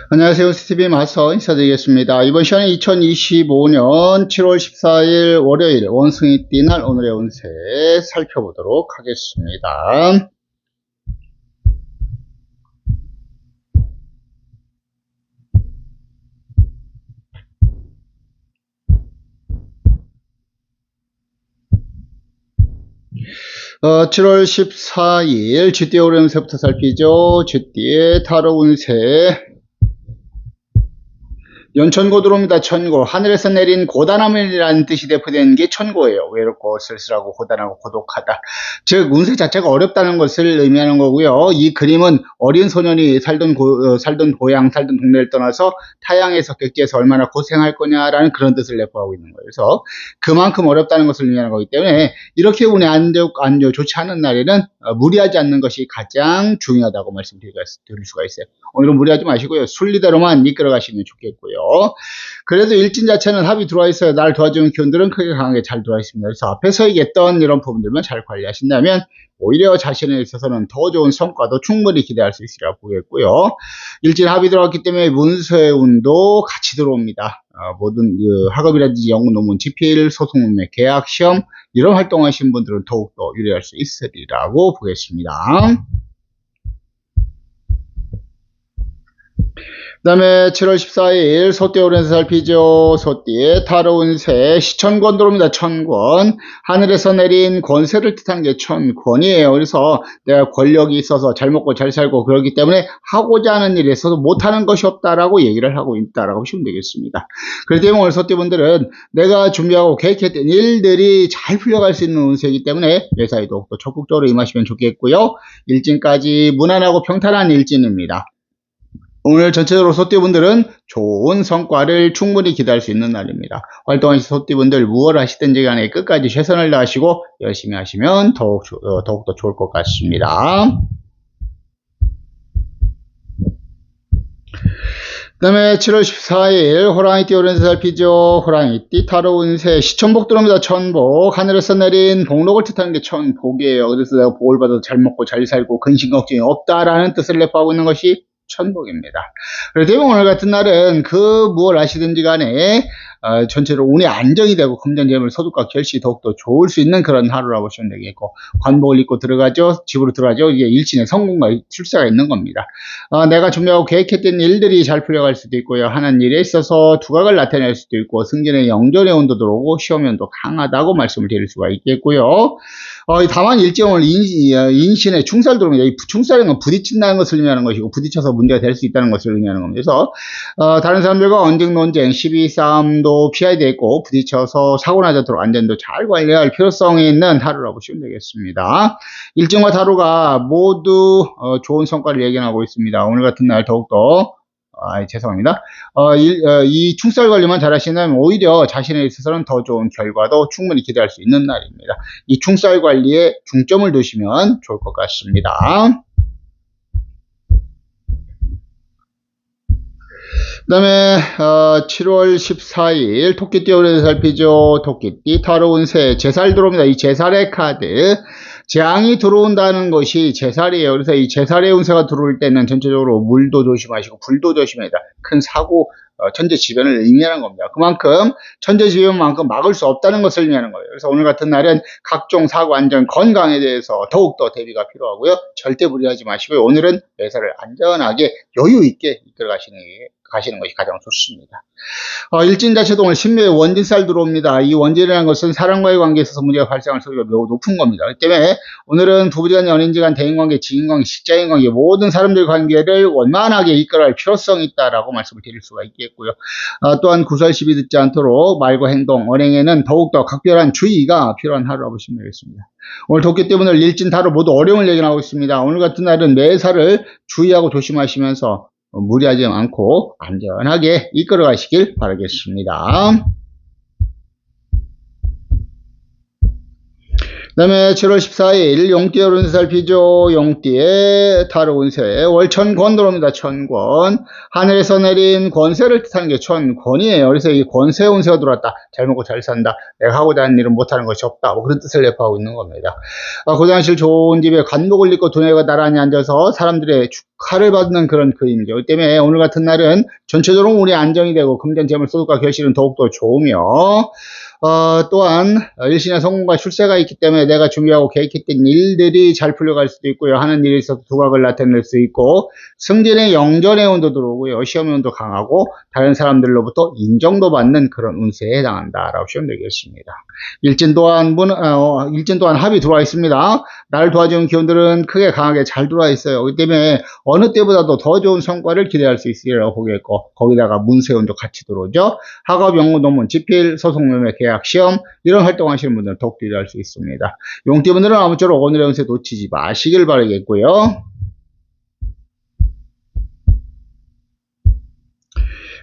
안녕하세요. CCTV 마스터 인사드리겠습니다. 이번 시간에 2025년 7월 14일 월요일 원숭이띠 날 오늘의 운세 살펴보도록 하겠습니다. 어, 7월 14일 쥐띠의 오래 운세부터 살피죠. 쥐띠의 타로 운세 연천고 들어옵니다. 천고. 하늘에서 내린 고단함이라는 뜻이 대표되는 게 천고예요. 외롭고 쓸쓸하고 고단하고 고독하다. 즉 운세 자체가 어렵다는 것을 의미하는 거고요. 이 그림은 어린 소년이 살던 고향, 살던 동네를 떠나서 타향에서 객지에서 얼마나 고생할 거냐라는 그런 뜻을 내포하고 있는 거예요. 그래서 그만큼 어렵다는 것을 의미하는 거기 때문에 이렇게 운이 안 좋지 않은 날에는 무리하지 않는 것이 가장 중요하다고 말씀드릴 수가 있어요. 오늘은 무리하지 마시고요. 순리대로만 이끌어 가시면 좋겠고요. 그래도 일진 자체는 합이 들어와 있어요. 날 도와주는 기운들은 크게 강하게 잘 들어와 있습니다. 그래서 앞에서 얘기했던 이런 부분들만 잘 관리하신다면 오히려 자신에 있어서는 더 좋은 성과도 충분히 기대할 수 있으리라 보겠고요. 일진 합이 들어왔기 때문에 문서의 운도 같이 들어옵니다. 모든 학업이라든지 연구 논문, 집필, 소송 문맥, 계약, 시험 이런 활동하신 분들은 더욱더 유리할 수 있으리라고 보겠습니다. 그 다음에 7월 14일 소띠 오른세 살피죠. 소띠의 타로 운세 시천권 들어옵니다. 천권. 하늘에서 내린 권세를 뜻하는 게 천권이에요. 그래서 내가 권력이 있어서 잘 먹고 잘 살고 그러기 때문에 하고자 하는 일에 있어서 못하는 것이 없다라고 얘기를 하고 있다라고 보시면 되겠습니다. 그렇기 때문에 오늘 소띠분들은 내가 준비하고 계획했던 일들이 잘 풀려갈 수 있는 운세이기 때문에 매사에도 또 적극적으로 임하시면 좋겠고요. 일진까지 무난하고 평탄한 일진입니다. 오늘 전체적으로 소띠분들은 좋은 성과를 충분히 기대할 수 있는 날입니다. 활동하신 소띠분들 무엇을 하시든지 간에 끝까지 최선을 다하시고 열심히 하시면 더욱더 좋을 것 같습니다. 그 다음에 7월 14일 호랑이띠 오른세 살피죠. 호랑이띠 타로 운세 시천복 들어옵니다. 천복. 하늘에서 내린 복록을 뜻하는 게 천복이에요. 그래서 내가 복을 받아서 잘 먹고 잘 살고 근심 걱정이 없다라는 뜻을 내포하고 있는 것이 천복입니다. 그래서 오늘 같은 날은 뭘 하시든지 간에 전체로 운이 안정이 되고 금전재물 소득과 결실이 더욱더 좋을 수 있는 그런 하루라고 보시면 되겠고 관복을 입고 들어가죠. 집으로 들어가죠. 이게 일진의 성공과 출세가 있는 겁니다. 내가 준비하고 계획했던 일들이 잘 풀려갈 수도 있고요. 하는 일에 있어서 두각을 나타낼 수도 있고 승진의 영전의 운도 들어오고 시험연도 강하다고 말씀을 드릴 수가 있겠고요. 다만 일정을 인신의 충살 들어옵니다. 이 충살은 건 부딪힌다는 것을 의미하는 것이고 부딪혀서 문제가 될 수 있다는 것을 의미하는 겁니다. 그래서 다른 사람들과 언쟁, 논쟁, 시비, 싸움도 피해야 되고 부딪혀서 사고 나지 않도록 안전도 잘 관리할 필요성이 있는 하루라고 보시면 되겠습니다. 일정과 타로가 모두 좋은 성과를 예견하고 있습니다. 오늘 같은 날 더욱더 죄송합니다. 이 충살 관리만 잘하시면 오히려 자신에 있어서는 더 좋은 결과도 충분히 기대할 수 있는 날입니다. 이 충살 관리에 중점을 두시면 좋을 것 같습니다. 그 다음에 7월 14일 토끼띠 오래 살피죠. 토끼띠 타로 운세 제살 들어옵니다. 이 제살의 카드 재앙이 들어온다는 것이 제살이에요. 그래서 이 제살의 운세가 들어올 때는 전체적으로 물도 조심하시고 불도 조심해야 됩니다. 큰 사고 천재지변을 의미하는 겁니다. 그만큼 천재지변만큼 막을 수 없다는 것을 의미하는 거예요. 그래서 오늘 같은 날은 각종 사고 안전 건강에 대해서 더욱더 대비가 필요하고요. 절대 무리하지 마시고요. 오늘은 매사를 안전하게 여유 있게 이끌어 가시는 것이 가장 좋습니다. 일진 자체도 오늘 신묘의 원진살 들어옵니다. 이 원진이라는 것은 사람과의 관계에 있어서 문제가 발생할 소리가 매우 높은 겁니다. 그렇기 때문에 오늘은 부부간, 연인지간, 대인관계, 지인관계, 직장인관계 모든 사람들 관계를 원만하게 이끌어갈 필요성이 있다라고 말씀을 드릴 수가 있겠고요. 또한 구설시비 듣지 않도록 말과 행동, 언행에는 더욱더 각별한 주의가 필요한 하루라고 보시면 되겠습니다. 오늘 덥기 때문에 일진 타로 모두 어려움을 예견하고 있습니다. 오늘 같은 날은 매사를 주의하고 조심하시면서 무리하지 않고 안전하게 이끌어 가시길 바라겠습니다. 다음에 7월 14일 용띠의 운세 살피죠. 용띠의 타로 운세 월천권 들어옵니다. 천권. 하늘에서 내린 권세를 뜻하는 게 천권이에요. 그래서 이 권세 운세가 들어왔다. 잘 먹고 잘 산다. 내가 하고자 하는 일은 못하는 것이 없다. 뭐 그런 뜻을 내포하고 있는 겁니다. 고장실 좋은 집에 관복을 입고 두뇌가 나란히 앉아서 사람들의 축하를 받는 그런 그림이죠. 그 때문에 오늘 같은 날은 전체적으로 운이 안정이 되고 금전 재물 소득과 결실은 더욱더 좋으며 또한 일신의 성공과 출세가 있기 때문에 내가 준비하고 계획했던 일들이 잘 풀려갈 수도 있고요. 하는 일에 있어서 두각을 나타낼 수 있고 승진의 영전의 운도 들어오고요. 시험의 운도 강하고 다른 사람들로부터 인정도 받는 그런 운세에 해당한다라고 보시면 되겠습니다. 일진 또한 합이 들어와 있습니다. 나를 도와주는 기운들은 크게 강하게 잘 들어와 있어요. 그렇기 때문에 어느 때보다도 더 좋은 성과를 기대할 수 있으리라고 보겠고 거기다가 문세운도 같이 들어오죠. 학업, 연구, 논문, 집필, 소송, 매매, 계약, 시험 이런 활동하시는 분들은 더욱더 일할 수 있습니다. 용띠분들은 아무쪼록 오늘의 운세 놓치지 마시길 바라겠고요.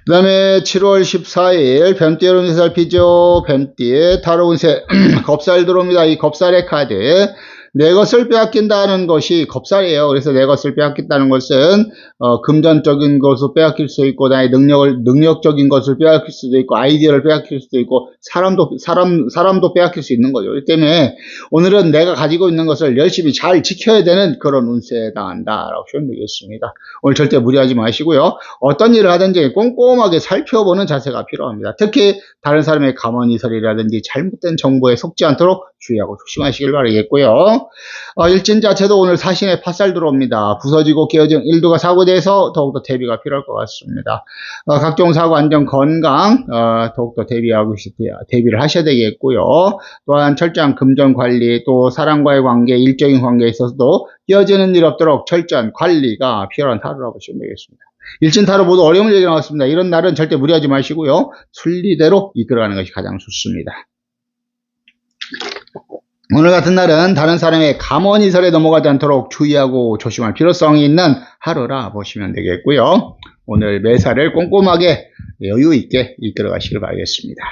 그 다음에 7월 14일 뱀띠의 운세 살피죠. 뱀띠의 타로 운세 겁살 들어옵니다. 이 겁살의 카드 내 것을 빼앗긴다는 것이 겁살이에요. 그래서 내 것을 빼앗긴다는 것은 금전적인 것을 빼앗길 수 있고 나의 능력적인 것을 빼앗길 수도 있고 아이디어를 빼앗길 수도 있고 사람도 빼앗길 수 있는 거죠. 그렇기 때문에 오늘은 내가 가지고 있는 것을 열심히 잘 지켜야 되는 그런 운세에 해당한다라고 보시면 되겠습니다. 오늘 절대 무리하지 마시고요. 어떤 일을 하든지 꼼꼼하게 살펴보는 자세가 필요합니다. 특히 다른 사람의 감언이설이라든지 잘못된 정보에 속지 않도록 주의하고 조심하시길 바라겠고요. 일진 자체도 오늘 사신의 팥살 들어옵니다. 부서지고 깨어진 일두가 사고에 대해서 더욱더 대비가 필요할 것 같습니다. 각종 사고, 안전, 건강 더욱더 대비를 하셔야 되겠고요. 또한 철저한 금전 관리, 또 사람과의 관계, 일적인 관계에 있어서도 깨어지는 일 없도록 철저한 관리가 필요한 타로라고 보시면 되겠습니다. 일진 타로 모두 어려운 얘기 나왔습니다. 이런 날은 절대 무리하지 마시고요. 순리대로 이끌어가는 것이 가장 좋습니다. 오늘 같은 날은 다른 사람의 감언이설에 넘어가지 않도록 주의하고 조심할 필요성이 있는 하루라 보시면 되겠고요. 오늘 매사를 꼼꼼하게 여유 있게 이끌어 가시길 바라겠습니다.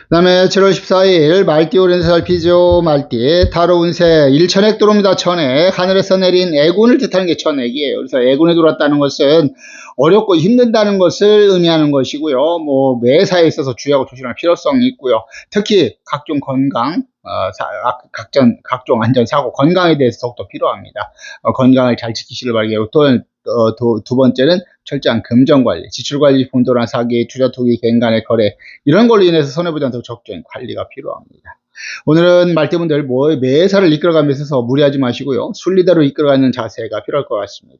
그 다음에 7월 14일 말띠 운세 살피죠. 말띠 타로 운세 일천액 들어옵니다. 천액 하늘에서 내린 애군을 뜻하는 게 천액이에요. 그래서 애군에 들어왔다는 것은 어렵고 힘든다는 것을 의미하는 것이고요. 뭐 매사에 있어서 주의하고 조심할 필요성이 있고요. 특히 각종 건강, 각종 안전사고, 건강에 대해서 더욱더 필요합니다. 건강을 잘 지키시길 바라겠고 또 두 번째는 철저한 금전관리, 지출관리, 본도나 사기, 투자, 투기, 개인 간의 거래 이런 걸로 인해서 손해보지 않도록 적절한 관리가 필요합니다. 오늘은 말띠분들 매사를 이끌어가면서 있어서 무리하지 마시고요. 순리대로 이끌어가는 자세가 필요할 것 같습니다.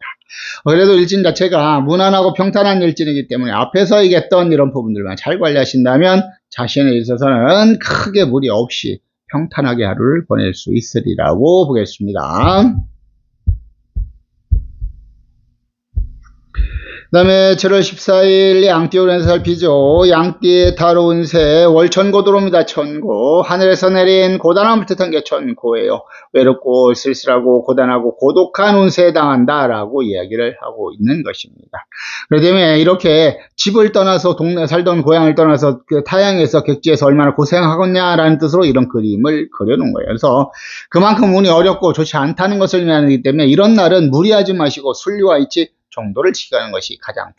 그래도 일진 자체가 무난하고 평탄한 일진이기 때문에 앞에서 얘기했던 이런 부분들만 잘 관리하신다면 자신에 있어서는 크게 무리 없이 평탄하게 하루를 보낼 수 있으리라고 보겠습니다. 그 다음에 7월 14일 양띠 운세 살피죠. 양띠의 타로 운세 월천고 들어옵니다. 천고 하늘에서 내린 고단함을 뜻한 게 천고예요. 외롭고 쓸쓸하고 고단하고 고독한 운세에 해당한다라고 이야기를 하고 있는 것입니다. 그렇기 때문에 이렇게 집을 떠나서 동네 살던 고향을 떠나서 그 타향에서 객지에서 얼마나 고생하겠냐라는 뜻으로 이런 그림을 그려놓은 거예요. 그래서 그만큼 운이 어렵고 좋지 않다는 것을 의미하기 때문에 이런 날은 무리하지 마시고 순리와 이치 정도를 지키는 것이 가장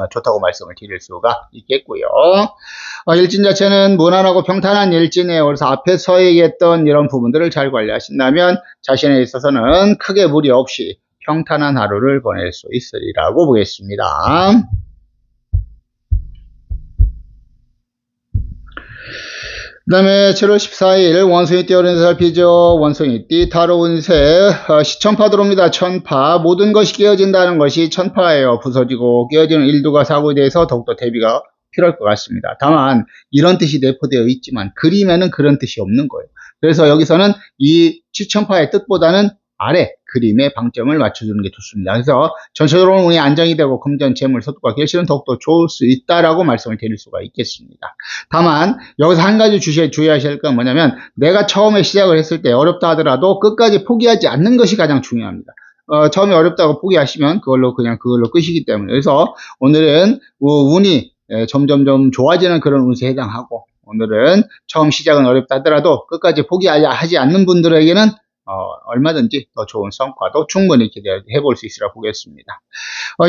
좋다고 말씀을 드릴 수가 있겠고요. 일진 자체는 무난하고 평탄한 일진이에요. 그래서 앞에서 얘기했던 이런 부분들을 잘 관리하신다면 자신에 있어서는 크게 무리 없이 평탄한 하루를 보낼 수 있으리라고 보겠습니다. 그 다음에 7월 14일 원숭이띠 운세 살피죠. 원숭이띠 타로 운세 시천파 들어옵니다. 천파 모든 것이 깨어진다는 것이 천파예요. 부서지고 깨어지는 일두가 사고에 대해서 더욱더 대비가 필요할 것 같습니다. 다만 이런 뜻이 내포되어 있지만 그림에는 그런 뜻이 없는 거예요. 그래서 여기서는 이 시천파의 뜻보다는 아래 그림에 방점을 맞춰주는 게 좋습니다. 그래서 전체적으로 운이 안정이 되고 금전, 재물, 소득과 결실은 더욱더 좋을 수 있다라고 말씀을 드릴 수가 있겠습니다. 다만 여기서 한 가지 주의하셔야 할 건 뭐냐면 내가 처음에 시작을 했을 때 어렵다 하더라도 끝까지 포기하지 않는 것이 가장 중요합니다. 처음에 어렵다고 포기하시면 그걸로 끝이기 때문에 그래서 오늘은 운이 점점점 좋아지는 그런 운세에 해당하고 오늘은 처음 시작은 어렵다 하더라도 끝까지 포기하지 않는 분들에게는 얼마든지 더 좋은 성과도 충분히 기대해 볼 수 있으라 보겠습니다.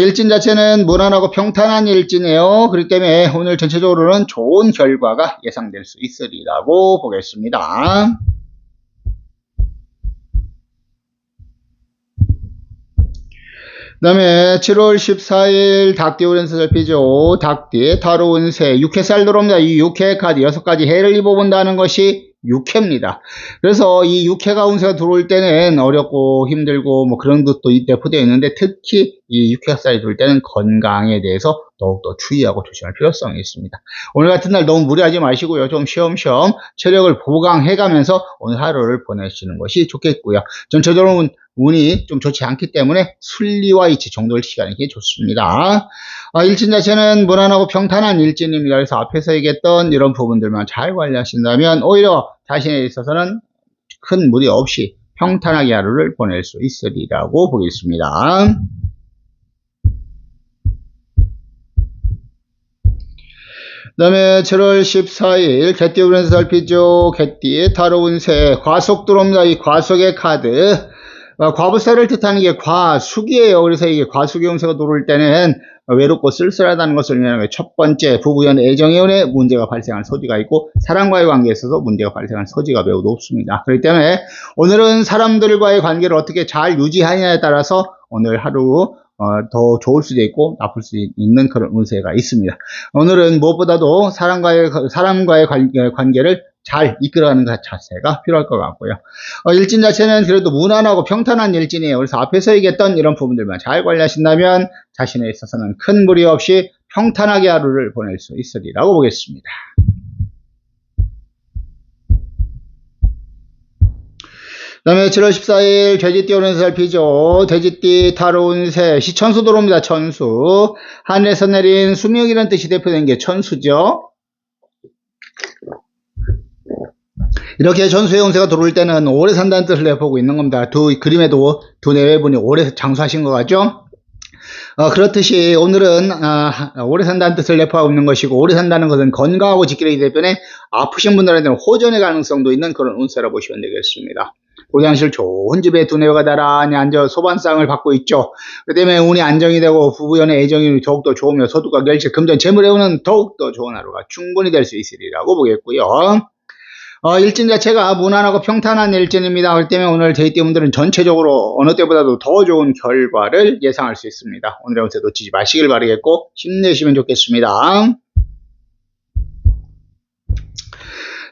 일진 자체는 무난하고 평탄한 일진이에요. 그렇기 때문에 오늘 전체적으로는 좋은 결과가 예상될 수 있으리라고 보겠습니다. 그 다음에 7월 14일 닭띠 오렌스 살피죠. 닭띠 타로 운세 6회살 들어옵니다. 이 6회 카드 6가지 해를 입어본다는 것이 6회입니다. 그래서 이 6회가 운세가 들어올 때는 어렵고 힘들고 뭐 그런 것도 내포되어 있는데 특히 이 6회살이 들어올 때는 건강에 대해서 더욱더 주의하고 조심할 필요성이 있습니다. 오늘 같은 날 너무 무리하지 마시고요. 좀 쉬엄쉬엄 체력을 보강해가면서 오늘 하루를 보내시는 것이 좋겠고요. 전체적으로 운이 좀 좋지 않기 때문에 순리와 이치 정도의 시간이 좋습니다. 일진 자체는 무난하고 평탄한 일진입니다. 그래서 앞에서 얘기했던 이런 부분들만 잘 관리하신다면 오히려 자신에 있어서는 큰 무리 없이 평탄하게 하루를 보낼 수 있으리라고 보겠습니다. 그 다음에 7월 14일 개띠 운세 살피죠. 개띠 타로 운세 과속 들어옵니다. 이 과속의 카드 과부사를 뜻하는 게 과숙이에요. 그래서 이게 과숙의 운세가 들어올 때는 외롭고 쓸쓸하다는 것을 의미하는 거예요. 첫 번째, 부부연 애정연에 문제가 발생할 소지가 있고 사람과의 관계에 있어서 문제가 발생할 소지가 매우 높습니다. 그렇기 때문에 오늘은 사람들과의 관계를 어떻게 잘 유지하느냐에 따라서 오늘 하루 더 좋을 수도 있고 나쁠 수도 있는 그런 운세가 있습니다. 오늘은 무엇보다도 사람과의 관계를 잘 이끌어가는 것 자체가 필요할 것 같고요. 일진 자체는 그래도 무난하고 평탄한 일진이에요. 그래서 앞에서 얘기했던 이런 부분들만 잘 관리하신다면 자신에 있어서는 큰 무리 없이 평탄하게 하루를 보낼 수 있으리라고 보겠습니다. 그 다음에 7월 14일 돼지띠 오른세 살피죠. 돼지띠 타로 운세 시천수 들어옵니다. 천수. 하늘에서 내린 수명이라는 뜻이 대표된 게 천수죠. 이렇게 전수의 운세가 들어올 때는 오래 산다는 뜻을 내보고 있는 겁니다. 그림에도 두 내외분이 오래 장수하신 것 같죠? 그렇듯이 오늘은 오래 산다는 뜻을 내포하고 있는 것이고 오래 산다는 것은 건강하고 직결이기 때문에 아프신 분들한테는 호전의 가능성도 있는 그런 운세라 보시면 되겠습니다. 고장실 좋은 집에 두뇌가 나란히 앉아 소반상을 받고 있죠. 그렇기 때문에 운이 안정이 되고 부부연의 애정이 더욱더 좋으며 소득과 결실, 금전, 재물의 운은 더욱더 좋은 하루가 충분히 될 수 있으리라고 보겠고요. 일진 자체가 무난하고 평탄한 일진입니다. 그렇기 때문에 오늘 돼지띠 분들은 전체적으로 어느 때보다도 더 좋은 결과를 예상할 수 있습니다. 오늘의 운세 놓치지 마시길 바라겠고 힘내시면 좋겠습니다.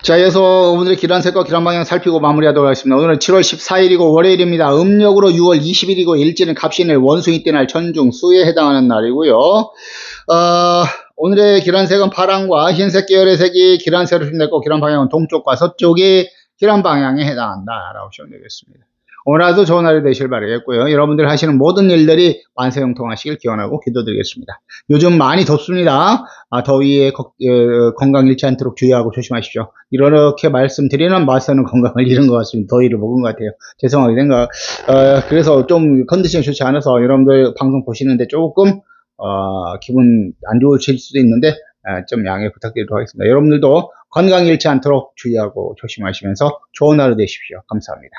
자, 이어서 오늘의 기란색과 기란방향 살피고 마무리하도록 하겠습니다. 오늘은 7월 14일이고 월요일입니다. 음력으로 6월 20일이고 일지는 갑신일 원숭이 띠날 천중 수에 해당하는 날이고요. 오늘의 기란색은 파랑과 흰색 계열의 색이 기란색으로 표현됐고 기란방향은 동쪽과 서쪽이 기란방향에 해당한다라고 보시면 되겠습니다. 오늘 하루도 좋은 하루 되시길 바라겠고요. 여러분들 하시는 모든 일들이 만세형통하시길 기원하고 기도드리겠습니다. 요즘 많이 덥습니다. 더위에 건강 잃지 않도록 주의하고 조심하십시오. 이렇게 말씀드리는 맛에는 건강을 잃은 것 같습니다. 더위를 먹은 것 같아요. 죄송하게 생각. 그래서 좀 컨디션이 좋지 않아서 여러분들 방송 보시는데 조금 기분 안 좋으실 수도 있는데 좀 양해 부탁드리도록 하겠습니다. 여러분들도 건강 잃지 않도록 주의하고 조심하시면서 좋은 하루 되십시오. 감사합니다.